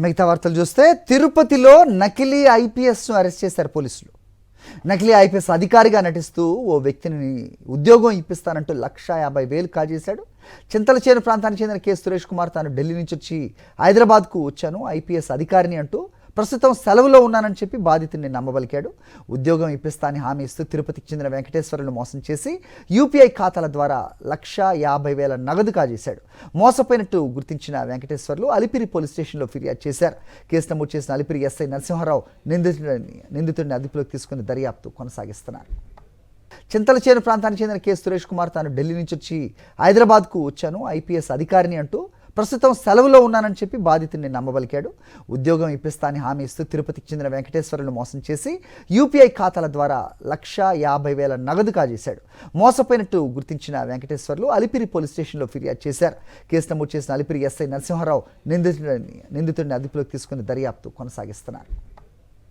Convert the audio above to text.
మిగతా వార్తలు చూస్తే తిరుపతిలో నకిలీ ఐపీఎస్ను అరెస్ట్ చేశారు పోలీసులు. నకిలీ ఐపీఎస్ అధికారిగా నటిస్తూ ఓ వ్యక్తిని ఉద్యోగం ఇప్పిస్తానంటూ 1,50,000 కాజేశాడు. చింతలచేరు ప్రాంతానికి చెందిన కె సురేష్ కుమార్ తాను ఢిల్లీ నుంచి వచ్చి హైదరాబాద్కు వచ్చాను, ఐపీఎస్ అధికారిని అంటూ ప్రస్తుతం సెలవులో ఉన్నానని చెప్పి బాధితుడిని నమ్మబలికాడు. ఉద్యోగం ఇప్పిస్తానని హామీ ఇస్తూ తిరుపతికి చెందిన వెంకటేశ్వర్లను మోసం చేసి యూపీఐ ఖాతాల ద్వారా 1,50,000 నగదు కాజేశాడు. మోసపోయినట్టు గుర్తించిన వెంకటేశ్వర్లు అలిపిరి పోలీస్ స్టేషన్లో ఫిర్యాదు చేశారు. కేసు నమోదు చేసిన అలిపిరి ఎస్ఐ నరసింహారావు నిందితుడిని అదుపులోకి తీసుకుని దర్యాప్తు కొనసాగిస్తున్నారు. చింతలచేరు ప్రాంతానికి చెందిన కె సురేష్ కుమార్ తాను ఢిల్లీ నుంచి వచ్చి హైదరాబాద్కు వచ్చాను, ఐపీఎస్ అధికారిని అంటూ ప్రస్తుతం సెలవులో ఉన్నానని చెప్పి బాధితుడిని నమ్మబలికాడు. ఉద్యోగం ఇప్పిస్తానని హామీ ఇస్తూ తిరుపతికి చెందిన వెంకటేశ్వర్లను మోసం చేసి యూపీఐ ఖాతాల ద్వారా 1,50,000 నగదు కాజేశాడు. మోసపోయినట్టు గుర్తించిన వెంకటేశ్వర్లు అలిపిరి పోలీస్ స్టేషన్లో ఫిర్యాదు చేశారు. కేసు నమోదు చేసిన అలిపిరి ఎస్ఐ నరసింహారావు నిందితుడిని అదుపులోకి తీసుకుని దర్యాప్తు కొనసాగిస్తున్నారు.